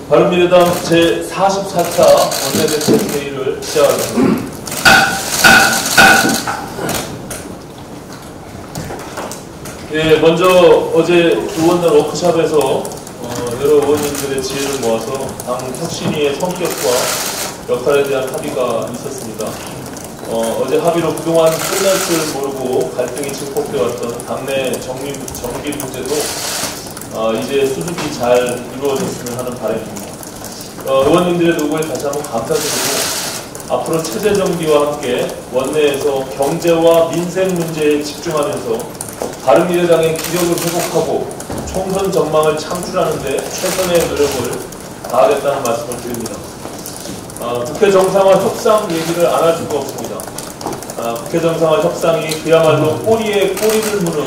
바른미래당 제44차 원내대책회의를 시작하겠습니다. 예, 먼저 어제 의원단 워크숍에서 여러 의원님들의 지혜를 모아서 당 혁신위의 성격과 역할에 대한 합의가 있었습니다. 어제 합의로 그동안 끝날 줄 모르고 갈등이 증폭되어 왔던 당내 정비 문제도 이제 수습이 잘 이루어졌으면 하는 바람입니다. 의원님들의 노고에 다시 한번 감사드리고 앞으로 체제 정비와 함께 원내에서 경제와 민생 문제에 집중하면서 바른미래당의 기력을 회복하고 총선 전망을 창출하는 데 최선의 노력을 다하겠다는 말씀을 드립니다. 국회 정상화 협상 얘기를 안 할 수가 없습니다. 국회 정상화 협상이 그야말로 꼬리에 꼬리를 무는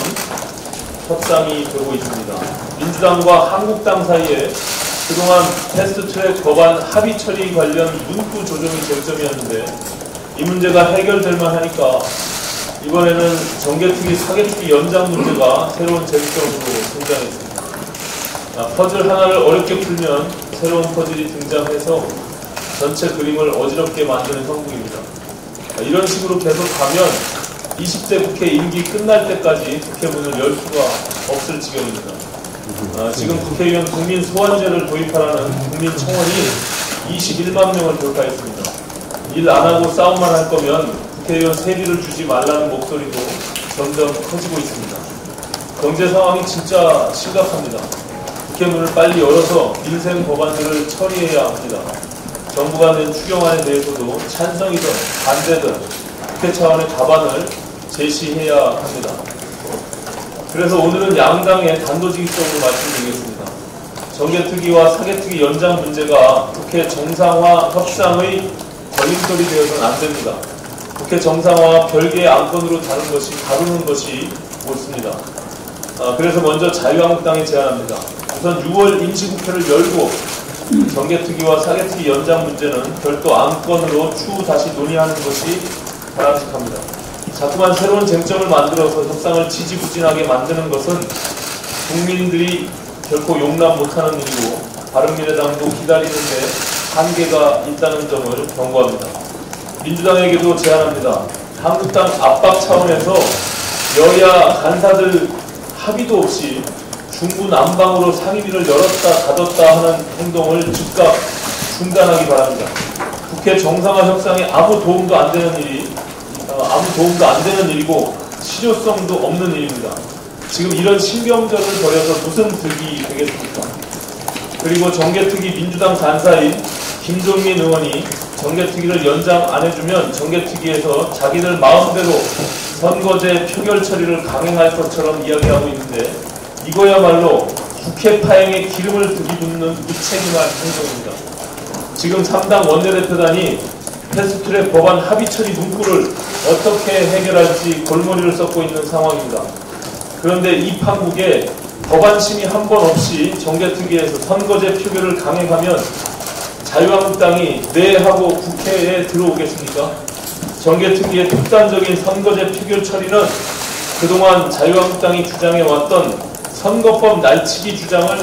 협상이 되고 있습니다. 민주당과 한국당 사이에 그동안 패스트트랙 법안 합의 처리 관련 문구 조정이 쟁점이었는데 이 문제가 해결될만 하니까 이번에는 정개특위 사개특위 연장 문제가 새로운 쟁점으로 등장했습니다. 퍼즐 하나를 어렵게 풀면 새로운 퍼즐이 등장해서 전체 그림을 어지럽게 만드는 형국입니다. 이런 식으로 계속 가면 20대 국회 임기 끝날 때까지 국회 문을 열 수가 없을 지경입니다. 지금 국회의원 국민 소환제를 도입하라는 국민청원이 21만 명을 돌파했습니다. 일 안 하고 싸움만 할 거면 국회의원 세비를 주지 말라는 목소리도 점점 커지고 있습니다. 경제 상황이 진짜 심각합니다. 국회 문을 빨리 열어서 민생 법안들을 처리해야 합니다. 정부가 낸 추경안에 대해서도 찬성이든 반대든 국회 차원의 답안을 제시해야 합니다. 그래서 오늘은 양당의 단도직입적으로 말씀드리겠습니다. 정개특위와 사개특위 연장 문제가 국회 정상화 협상의 걸림돌이 되어서는 안 됩니다. 국회 정상화와 별개의 안건으로 다루는 것이 옳습니다. 그래서 먼저 자유한국당이 제안합니다. 우선 6월 임시국회를 열고 정개특위와 사개특위 연장 문제는 별도 안건으로 추후 다시 논의하는 것이 바람직합니다. 자꾸만 새로운 쟁점을 만들어서 협상을 지지부진하게 만드는 것은 국민들이 결코 용납 못하는 일이고 바른미래당도 기다리는데 한계가 있다는 점을 경고합니다. 민주당에게도 제안합니다. 한국당 압박 차원에서 여야 간사들 합의도 없이 중구난방으로 상임위를 열었다 닫았다 하는 행동을 즉각 중단하기 바랍니다. 국회 정상화 협상에 아무 도움도 안 되는 일이고 실효성도 없는 일입니다. 지금 이런 신경전을 벌여서 무슨 득이 되겠습니까? 그리고 정개특위 민주당 간사인 김종민 의원이 정개특위를 연장 안 해주면 정개특위에서 자기들 마음대로 선거제 표결 처리를 강행할 것처럼 이야기하고 있는데 이거야말로 국회 파행에 기름을 들이붓는 무책임한 행동입니다. 지금 3당 원내대표단이 패스트트랙 법안 합의 처리 문구를 어떻게 해결할지 골머리를 썩고 있는 상황입니다. 그런데 이 판국에 법안 심의 한 번 없이 정개특위에서 선거제 표결을 강행하면 자유한국당이 네 하고 국회에 들어오겠습니까? 정개특위의 독단적인 선거제 표결 처리는 그동안 자유한국당이 주장해왔던 선거법 날치기 주장을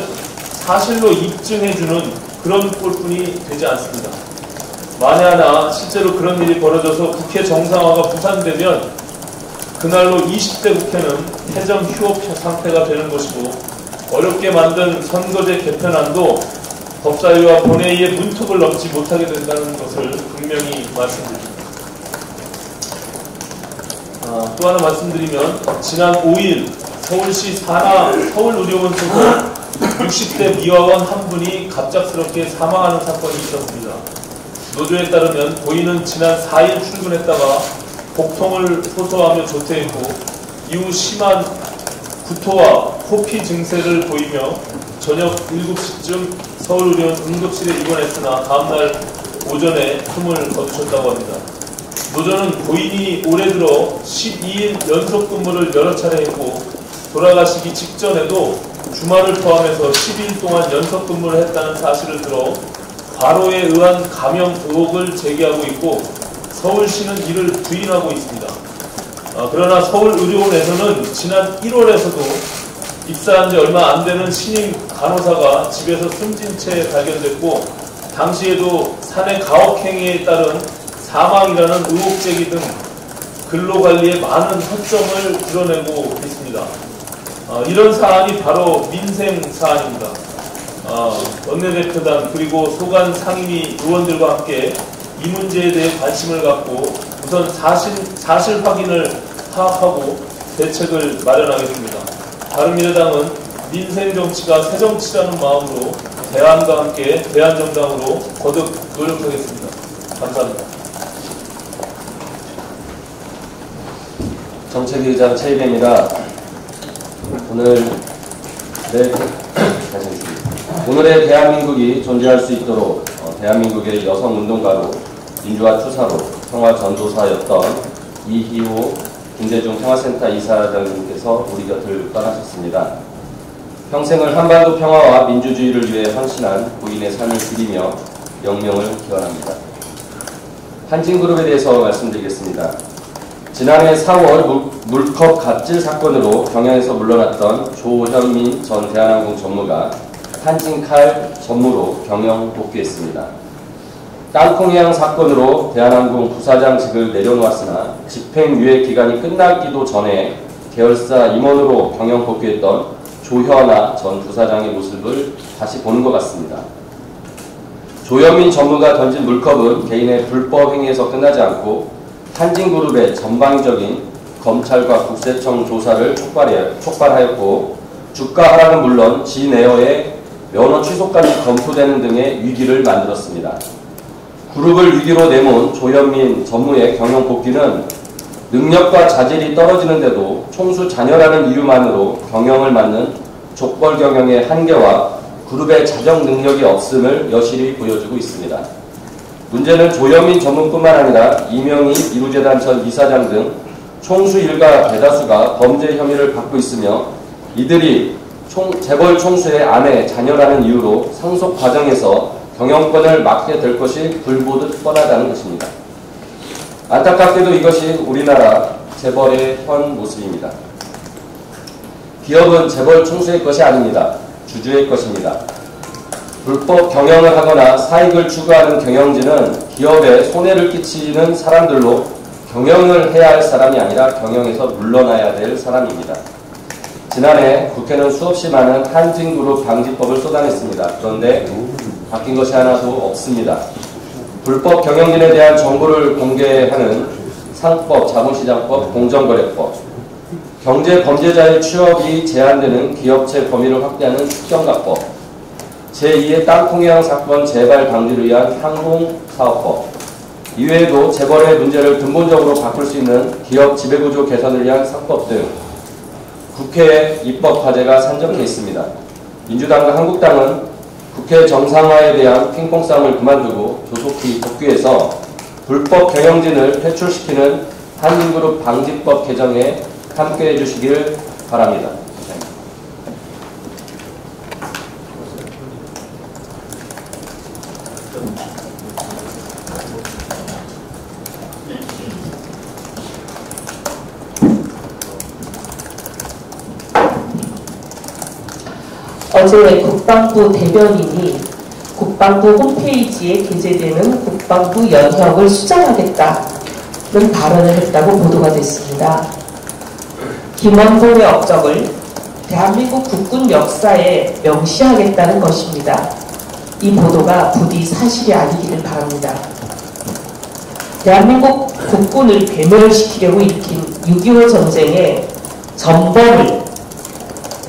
사실로 입증해주는 그런 꼴뿐이 되지 않습니다. 만에 하나 실제로 그런 일이 벌어져서 국회 정상화가 무산되면 그날로 20대 국회는 해전 휴업 상태가 되는 것이고 어렵게 만든 선거제 개편안도 법사위와 본회의의 문턱을 넘지 못하게 된다는 것을 분명히 말씀드립니다. 또 하나 말씀드리면 지난 5일 서울시 산하 서울의료원 소속 60대 미화원 한 분이 갑작스럽게 사망하는 사건이 있었습니다. 노조에 따르면 고인은 지난 4일 출근했다가 복통을 호소하며 조퇴했고 이후 심한 구토와 호피 증세를 보이며 저녁 7시쯤 서울의료원 응급실에 입원했으나 다음날 오전에 숨을 거두셨다고 합니다. 노조는 고인이 올해 들어 12일 연속 근무를 여러 차례 했고 돌아가시기 직전에도 주말을 포함해서 10일 동안 연속 근무를 했다는 사실을 들어 과로에 의한 감염 의혹을 제기하고 있고 서울시는 이를 부인하고 있습니다. 그러나 서울의료원에서는 지난 1월에서도 입사한 지 얼마 안 되는 신임 간호사가 집에서 숨진 채 발견됐고 당시에도 사내 가혹행위에 따른 사망이라는 의혹 제기 등 근로관리에 많은 허점을 드러내고 있습니다. 이런 사안이 바로 민생 사안입니다. 원내대표단 그리고 소관 상임위 의원들과 함께 이 문제에 대해 관심을 갖고 우선 사실 확인을 파악하고 대책을 마련하겠습니다. 바른미래당은 민생 정치가 새 정치라는 마음으로 대안과 함께 대안정당으로 거듭 노력하겠습니다. 감사합니다. 정책위의장 최일입니다. 오늘의 대한민국이 존재할 수 있도록 대한민국의 여성운동가로 민주화 투사로 평화 전도사였던 이희호 김대중 평화센터 이사장님께서 우리 곁을 떠나셨습니다. 평생을 한반도 평화와 민주주의를 위해 헌신한 부인의 삶을 기리며 영명을 기원합니다. 한진그룹에 대해서 말씀드리겠습니다. 지난해 4월 물컵 갑질 사건으로 경영에서 물러났던 조현민 전 대한항공 전무가 한진칼 전무로 경영 복귀했습니다. 땅콩이양 사건으로 대한항공 부사장직을 내려놓았으나 집행유예 기간이 끝나기도 전에 계열사 임원으로 경영 복귀했던 조현아 전 부사장의 모습을 다시 보는 것 같습니다. 조현민 전무가 던진 물컵은 개인의 불법 행위에서 끝나지 않고 한진그룹의 전방위적인 검찰과 국세청 조사를 촉발하였고 주가 하락은 물론 진에어의 면허 취소까지 검토되는 등의 위기를 만들었습니다. 그룹을 위기로 내몬 조현민 전무의 경영 복귀는 능력과 자질이 떨어지는데도 총수 자녀라는 이유만으로 경영을 맡는 족벌 경영의 한계와 그룹의 자정 능력이 없음을 여실히 보여주고 있습니다. 문제는 조현민 전무뿐만 아니라 이명희 이루재단 전 이사장 등 총수 일가 대다수가 범죄 혐의를 받고 있으며 이들이 재벌 총수의 아내, 자녀라는 이유로 상속 과정에서 경영권을 맡게 될 것이 불보듯 뻔하다는 것입니다. 안타깝게도 이것이 우리나라 재벌의 현 모습입니다. 기업은 재벌 총수의 것이 아닙니다. 주주의 것입니다. 불법 경영을 하거나 사익을 추구하는 경영진은 기업에 손해를 끼치는 사람들로 경영을 해야 할 사람이 아니라 경영에서 물러나야 될 사람입니다. 지난해 국회는 수없이 많은 한진그룹 방지법을 쏟아냈습니다. 그런데 바뀐 것이 하나도 없습니다. 불법 경영진에 대한 정보를 공개하는 상법, 자본시장법, 공정거래법, 경제범죄자의 취업이 제한되는 기업체 범위를 확대하는 특정가법, 제2의 땅콩이양 사건 재발 방지를 위한 항공사업법, 이외에도 재벌의 문제를 근본적으로 바꿀 수 있는 기업 지배구조 개선을 위한 상법 등 국회에 입법 과제가 산적해 있습니다. 민주당과 한국당은 국회 정상화에 대한 핑퐁싸움을 그만두고 조속히 복귀해서 불법 경영진을 퇴출시키는 한진그룹 방지법 개정에 함께해 주시기를 바랍니다. 어제 국방부 대변인이 국방부 홈페이지에 게재되는 국방부 연혁을 수정하겠다는 발언을 했다고 보도가 됐습니다. 김원봉의 업적을 대한민국 국군 역사에 명시하겠다는 것입니다. 이 보도가 부디 사실이 아니기를 바랍니다. 대한민국 국군을 괴멸시키려고 일으킨 6.25 전쟁의 전범을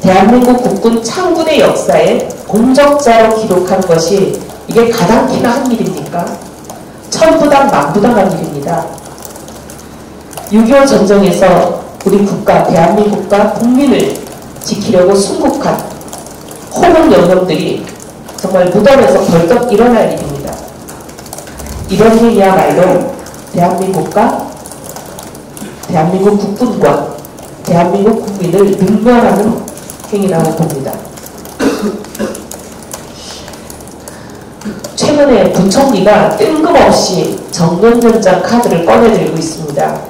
대한민국 국군 창군의 역사에 공적자로 기록한 것이 이게 가당키나 한 일입니까? 천부당 만부당한 일입니다. 6.25 전쟁에서 우리 국가, 대한민국과 국민을 지키려고 순국한 호국 영령들이 정말 무덤에서 벌떡 일어날 일입니다. 이런 일이야말로 대한민국과 대한민국 국군과 대한민국 국민을 능멸하는 행위라고 봅니다. 최근에 부총리가 뜬금없이 정년연장 카드를 꺼내들고 있습니다.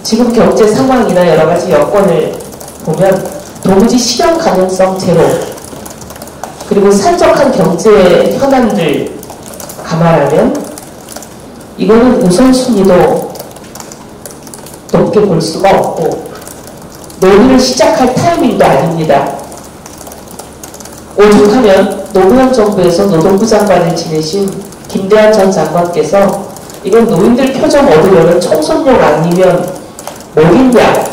지금 경제 상황이나 여러 가지 여건을 보면 도무지 실현 가능성 제로, 그리고 산적한 경제 현안들 감안하면 이거는 우선순위도 높게 볼 수가 없고 논의를 시작할 타이밍도 아닙니다. 오죽하면 노무현 정부에서 노동부 장관을 지내신 김대한 전 장관께서 이건 노인들 표정 얻으려면 청소년 아니면 뭐겠냐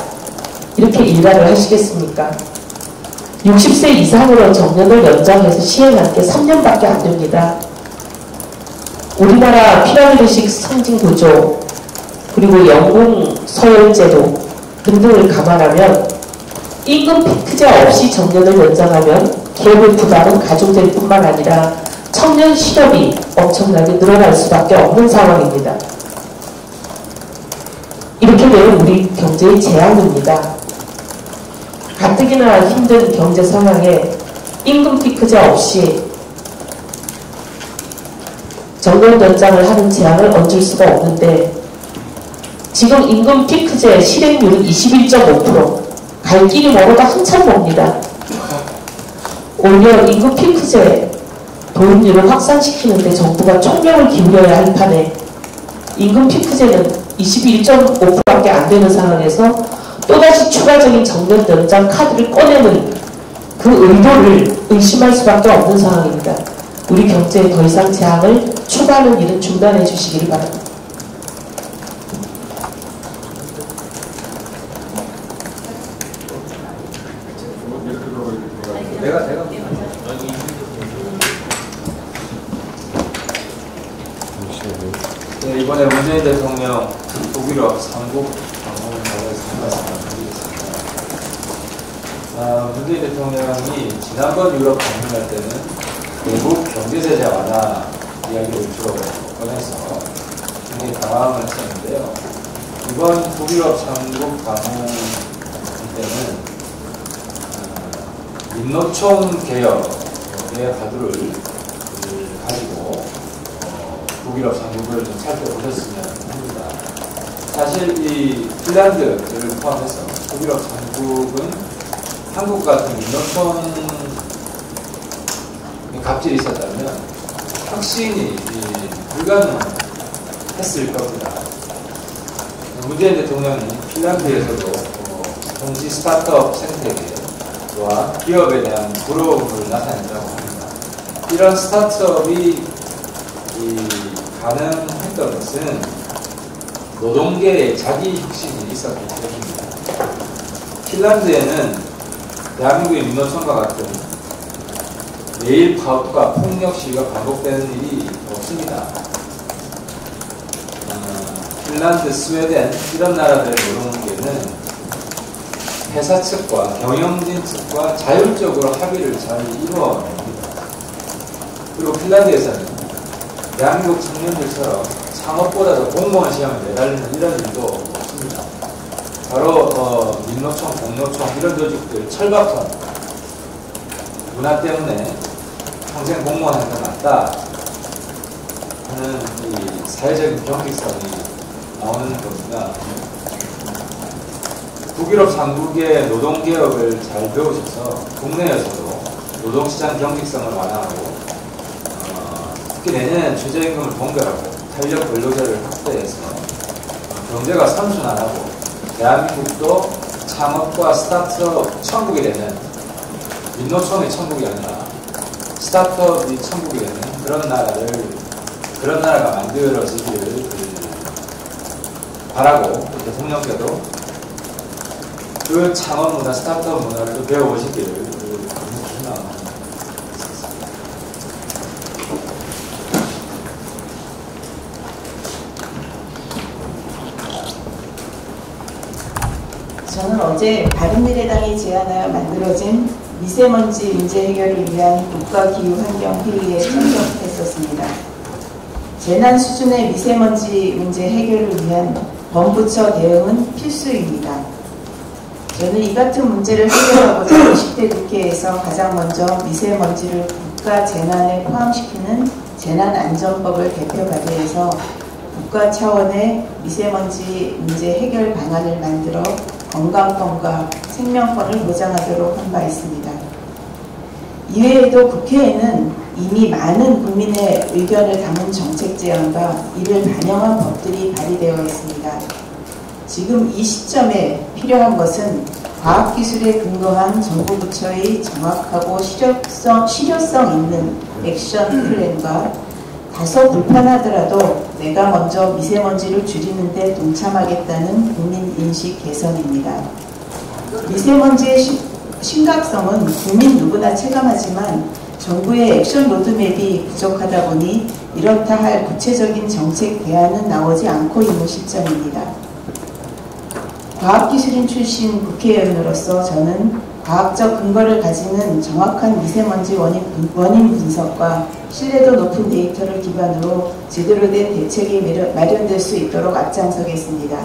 이렇게 일갈을 하시겠습니까? 60세 이상으로 정년을 연장해서 시행한 게 3년밖에 안 됩니다. 우리나라 피라미드식 상징구조, 그리고 연공 서열제도 등등을 감안하면 임금 피크제 없이 정년을 연장하면 기업의 부담은 가중될 뿐만 아니라 청년 실업이 엄청나게 늘어날 수밖에 없는 상황입니다. 이렇게 되면 우리 경제의 재앙입니다. 가뜩이나 힘든 경제 상황에 임금 피크제 없이 정년 연장을 하는 제한을 얹을 수가 없는데 지금 임금 피크제 실행률은 21.5%, 갈 길이 멀어도 한참 멉니다. 오히려 임금 피크제 도입률을 확산시키는데 정부가 총력을 기울여야 할 판에 임금 피크제는 21.5%밖에 안 되는 상황에서 또다시 추가적인 정년 연장 카드를 꺼내는 그 의도를 의심할 수밖에 없는 상황입니다. 우리 경제에 더 이상 재앙을 추가하는 일은 중단해 주시기를 바랍니다. 네, 이번에 문재인 대통령 독일어 삼국 방문을 말씀드리겠습니다. 문재인 대통령이 지난번 유럽 방문할 때는 외국 경제제재 완화 이야기를 주로 꺼내서 굉장히 당황을 했었는데요. 이번 독일어 삼국 방문 때는 민노총 개혁의 화두를 가지고 독일업 삼국을 좀 살펴보셨으면 합니다. 사실 이 핀란드를 포함해서 독일업 삼국은 한국 같은 민노총 갑질이 있었다면 혁신이 불가능했을 겁니다. 문재인 대통령이 핀란드에서도 동시 스타트업 생태계와 기업에 대한 부러움을 나타낸다고 합니다. 이런 스타트업이 가능했던 것은 노동계의 자기 혁신이 있었기 때문입니다. 핀란드에는 대한민국의 민노총과 같은 매일 파업과 폭력 시위가 반복되는 일이 없습니다. 핀란드, 스웨덴 이런 나라들의 노동계는 회사 측과 경영진 측과 자율적으로 합의를 잘 이루어냅니다. 그리고 핀란드에서는 대한민국 청년들처럼 창업보다도 공무원 시험에 매달리는 이런 일도 없습니다. 바로 민노총, 공노총 이런 조직들 철밥통 문화 때문에 평생 공무원 하는 게 낫다 하는 이 사회적인 경직성이 나오는 겁니다. 북유럽 삼국의 노동개혁을 잘 배우셔서 국내에서도 노동시장 경직성을 완화하고 특히 내년에는 최저임금을 동결하고 탄력 근로자를 확대해서 경제가 선순환하고 대한민국도 창업과 스타트업 천국이 되는 민노총의 천국이 아니라 스타트업이 천국이 되는 그런 나라가 만들어지기를 바라고 대통령께도 그 창업 문화, 스타트업 문화를 또 배워보시기를 희망합니다. 저는 어제 바른미래당이 제안하여 만들어진 미세먼지 문제 해결을 위한 국가기후환경회의에 참석했었습니다. 재난 수준의 미세먼지 문제 해결을 위한 범부처 대응은 필수입니다. 저는 이 같은 문제를 해결하고자 20대 국회에서 가장 먼저 미세먼지를 국가 재난에 포함시키는 재난안전법을 대표 발의해서 국가 차원의 미세먼지 문제 해결 방안을 만들어 건강권과 생명권을 보장하도록 한 바 있습니다. 이외에도 국회에는 이미 많은 국민의 의견을 담은 정책 제안과 이를 반영한 법들이 발의되어 있습니다. 지금 이 시점에 필요한 것은 과학기술에 근거한 정부 부처의 정확하고 실효성 있는 액션 플랜과 다소 불편하더라도 내가 먼저 미세먼지를 줄이는 데 동참하겠다는 국민인식 개선입니다. 미세먼지의 심각성은 국민 누구나 체감하지만 정부의 액션 로드맵이 부족하다 보니 이렇다 할 구체적인 정책 대안은 나오지 않고 있는 시점입니다. 과학기술인 출신 국회의원으로서 저는 과학적 근거를 가지는 정확한 미세먼지 원인 분석과 신뢰도 높은 데이터를 기반으로 제대로 된 대책이 마련될 수 있도록 앞장서겠습니다.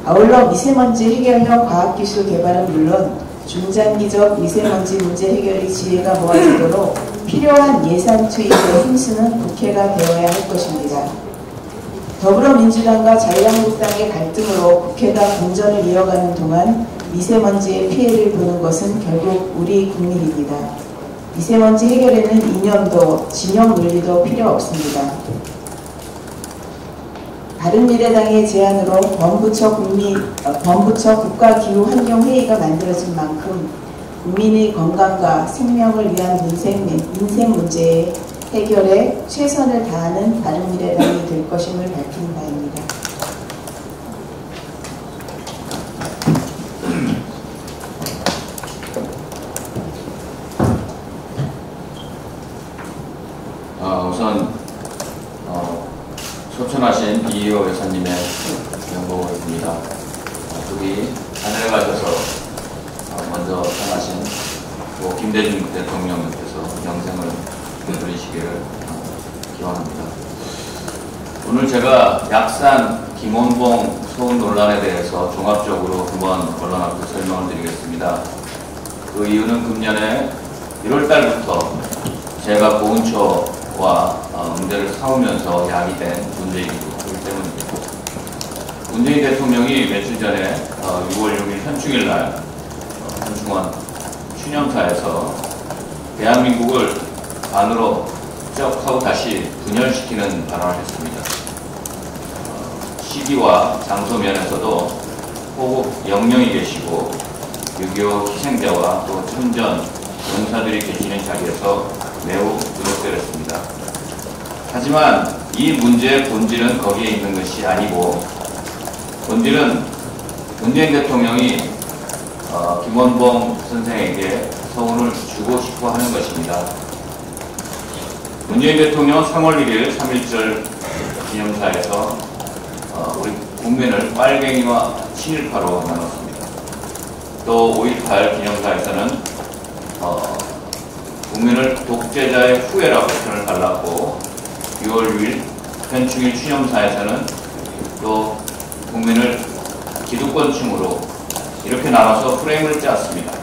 아울러 미세먼지 해결형 과학기술 개발은 물론 중장기적 미세먼지 문제 해결의 지혜가 모아지도록 필요한 예산 투입에 힘쓰는 국회가 되어야 할 것입니다. 더불어민주당과 자유한국당의 갈등으로 국회가 공전을 이어가는 동안 미세먼지의 피해를 보는 것은 결국 우리 국민입니다. 미세먼지 해결에는 이념도 진영 논리도 필요 없습니다. 바른미래당의 제안으로 범부처 국가기후환경회의가 만들어진 만큼 국민의 건강과 생명을 위한 민생 문제의 해결에 최선을 다하는 바른미래당이 될 것임을 밝힌 바입니다. 우선 소천하신 이희호 여사님의 연봉입니다. 여기 하늘에 가셔서 먼저 떠나신 김대중 대통령께서 영생을 누리시기를 기원합니다. 오늘 제가 약산 김원봉 소음 논란에 대해서 종합적으로 한번 언론 앞에 설명을 드리겠습니다. 그 이유는 금년에 1월 달부터 제가 보훈처와 문제를 사오면서 야기된 문제이기도 하기 때문입니다. 문재인 대통령이 며칠 전에 6월 6일 현충일날 현충원 추념사에서 대한민국을 반으로 쩍 하고 다시 분열시키는 발언을 했습니다. 시기와 장소 면에서도 호국 영령이 계시고 6.25 희생자와 또 참전 용사들이 계시는 자리에서 매우 부적절했습니다. 하지만 이 문제의 본질은 거기에 있는 것이 아니고 본질은 문재인 대통령이 김원봉 선생에게 서운을 주고 싶어 하는 것입니다. 문재인 대통령은 3월 1일 3.1절 기념사에서 우리 국민을 빨갱이와 친일파로 나눴습니다. 또 5.18 기념사에서는 국민을 독재자의 후예라고 표현을 발랐고 6월 6일 현충일 추념사에서는 또 국민을 기득권층으로 이렇게 나눠서 프레임을 짰습니다.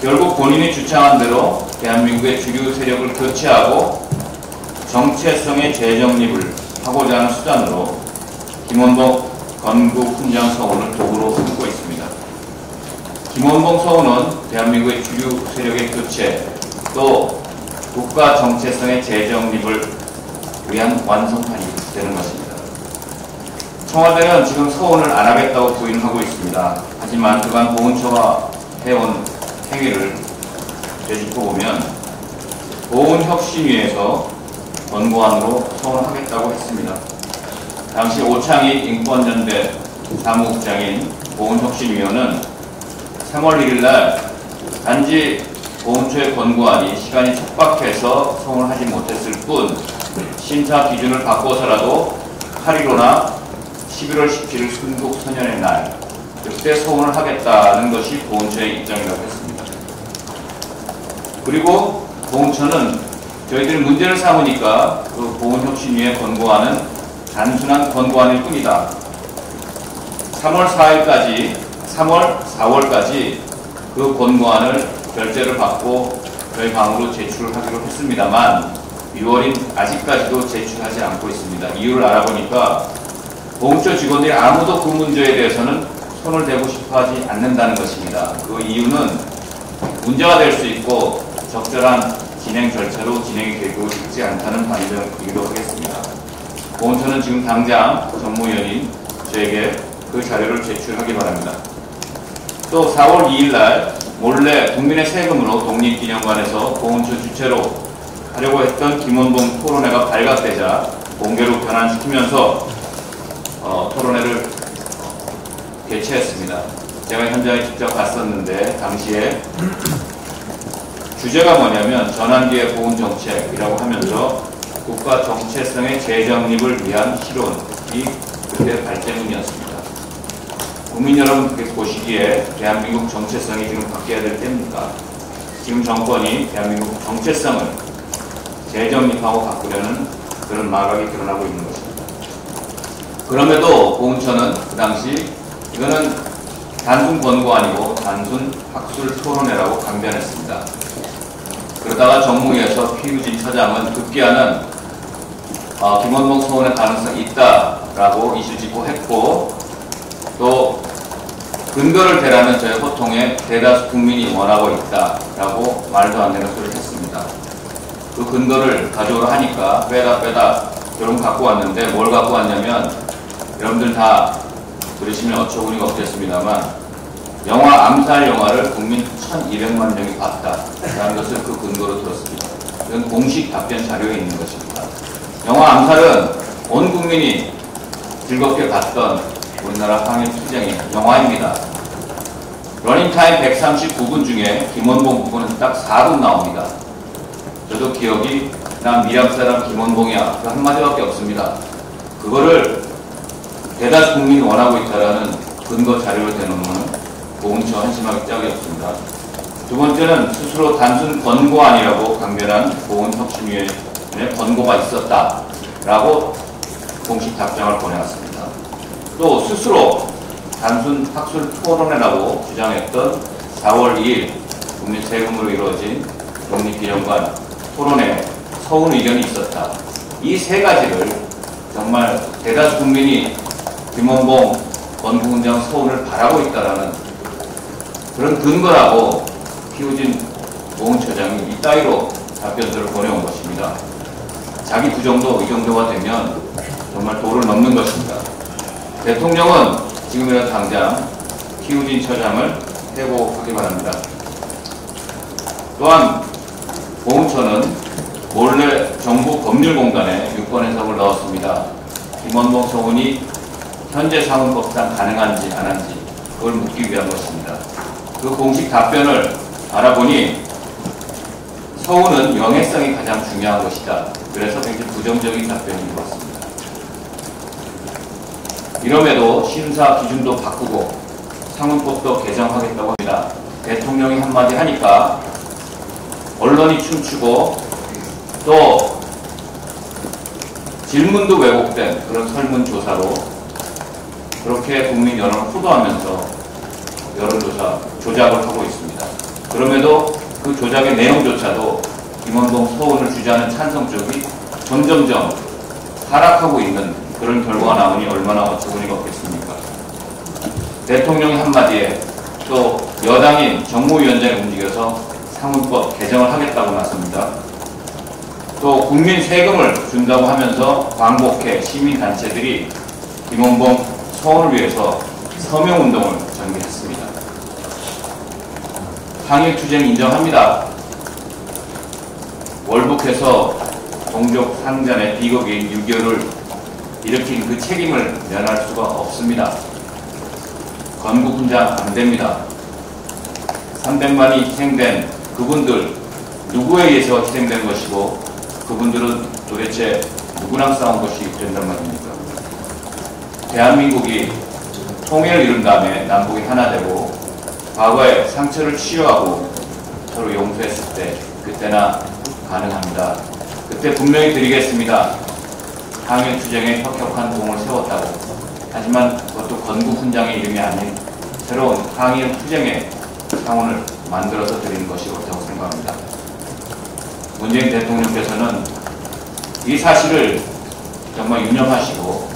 결국 본인이 주창한 대로 대한민국의 주류 세력을 교체하고 정체성의 재정립을 하고자 하는 수단으로 김원봉 건국 훈장 서훈을 도구로 삼고 있습니다. 김원봉 서훈은 대한민국의 주류 세력의 교체 또 국가 정체성의 재정립을 위한 완성판이 되는 것입니다. 청와대는 지금 서훈을 안 하겠다고 부인하고 있습니다. 하지만 그간 보훈처가 해온 행위를 되짚어보면 보훈혁신위에서 권고안으로 서훈하겠다고 했습니다. 당시 오창익 인권연대 사무국장인 보훈혁신위원은 3월 1일날 단지 보훈처의 권고안이 시간이 촉박해서 서훈하지 못했을 뿐 심사 기준을 바꿔서라도 8.15나 11월 17일 순국선언의 날 그때 서훈을 하겠다는 것이 보훈처의 입장이라고 했습니다. 그리고 보훈처는 저희들이 문제를 삼으니까 그 보훈혁신위에 권고안은 단순한 권고안일 뿐이다. 3월 4월까지 그 권고안을 결재를 받고 저희 방으로 제출하기로 했습니다만 6월인 아직까지도 제출하지 않고 있습니다. 이유를 알아보니까 보훈처 직원들이 아무도 그 문제에 대해서는 손을 대고 싶어 하지 않는다는 것입니다. 그 이유는 문제가 될 수 있고 적절한 진행 절차로 진행이 되고 있지 않다는 반증이기도 하겠습니다. 보훈처는 지금 당장 정무위원인 저에게 그 자료를 제출하기 바랍니다. 또 4월 2일 날 몰래 국민의 세금으로 독립기념관에서 보훈처 주최로 하려고 했던 김원봉 토론회가 발각되자 공개로 변환시키면서 토론회를 개최했습니다. 제가 현장에 직접 갔었는데 당시에 주제가 뭐냐면 전환기의 보훈정책이라고 하면서 국가 정체성의 재정립을 위한 실온이 그때 발제문이었습니다. 국민 여러분 보시기에 대한민국 정체성이 지금 바뀌어야 될 때입니까? 지금 정권이 대한민국 정체성을 재정립하고 바꾸려는 그런 마각이 드러나고 있는 것입니다. 그럼에도 보훈처는 그 당시 이거는 단순 권고 아니고 단순 학술 토론회라고 강변했습니다. 그러다가 정무위에서 피우진 처장은 급기야는 김원봉 소원의 가능성이 있다라고 이실직고했고 또 근거를 대라면 저희 호통에 대다수 국민이 원하고 있다라고 말도 안 되는 소리를 했습니다. 그 근거를 가져오라 하니까 빼다 결론 갖고 왔는데 뭘 갖고 왔냐면 여러분들 다 들으시면 어처구니가 없겠습니다만 영화 암살 영화를 국민 1200만 명이 봤다라는 것을 그 근거로 들었습니다. 이건 공식 답변 자료에 있는 것입니다. 영화 암살은 온 국민이 즐겁게 봤던 우리나라 항일투쟁의 영화입니다. 러닝타임 139분 중에 김원봉 부분은 딱 4분 나옵니다. 저도 기억이 난 미량 사람 김원봉이야 그 한마디밖에 없습니다. 그거를 대다수 국민이 원하고 있다라는 근거 자료를 대놓는 보훈처 한심하기 짝이 없습니다. 두 번째는 스스로 단순 권고안이라고 강변한 보훈혁신위원회 권고가 있었다라고 공식 답장을 보내왔습니다. 또 스스로 단순 학술 토론회라고 주장했던 4월 2일 국민 세금으로 이루어진 독립기념관 토론회 서운 의견이 있었다. 이 세 가지를 정말 대다수 국민이 김원봉 권고훈장 서운을 바라고 있다라는 그런 근거라고 피우진 보훈처장이 이따위로 답변들을 보내온 것입니다. 자기 부정도 이 정도가 되면 정말 도를 넘는 것입니다. 대통령은 지금이라도 당장 피우진 처장을 회고하기 바랍니다. 또한 보훈처는 몰래 정부 법률공단에 유권 해석을 넣었습니다. 김원봉 서훈이 현재 상훈법상 가능한지 안 한지 그걸 묻기 위한 것입니다. 그 공식 답변을 알아보니 서훈은 영해성이 가장 중요한 것이다. 그래서 굉장히 부정적인 답변인 것 같습니다. 이럼에도 심사 기준도 바꾸고 상훈법도 개정하겠다고 합니다. 대통령이 한마디 하니까 언론이 춤추고 또 질문도 왜곡된 그런 설문조사로 그렇게 국민 여론을 호도하면서 여론조사 조작을 하고 있습니다. 그럼에도 그 조작의 내용조차도 김원봉 서훈을 주재하는 찬성 쪽이 점점점 하락하고 있는 그런 결과가 나오니 얼마나 어처구니가 없겠습니까? 대통령이 한마디에 또 여당인 정무위원장이 움직여서 상훈법 개정을 하겠다고 나섭니다. 또 국민 세금을 준다고 하면서 광복회 시민단체들이 김원봉 서훈을 위해서 서명운동을 전개했습니다. 항일투쟁 인정합니다. 월북해서 동족 상잔의 비극인 6.25를 일으킨 그 책임을 면할 수가 없습니다. 건국훈장 안 됩니다. 300만이 희생된 그분들 누구에 의해서 희생된 것이고 그분들은 도대체 누구랑 싸운 것이 된단 말입니까? 대한민국이 통일을 이룬 다음에 남북이 하나 되고 과거에 상처를 치유하고 서로 용서했을 때 그때나 가능합니다. 그때 분명히 드리겠습니다. 항일 투쟁에 혁혁한 공을 세웠다고. 하지만 그것도 건국훈장의 이름이 아닌 새로운 항일 투쟁의 상원을 만들어서 드리는 것이 옳다고 생각합니다. 문재인 대통령께서는 이 사실을 정말 유념하시고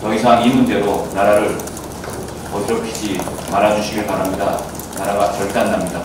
더 이상 이 문제로 나라를 어지럽히지 말아주시길 바랍니다. 나라가 절단납니다.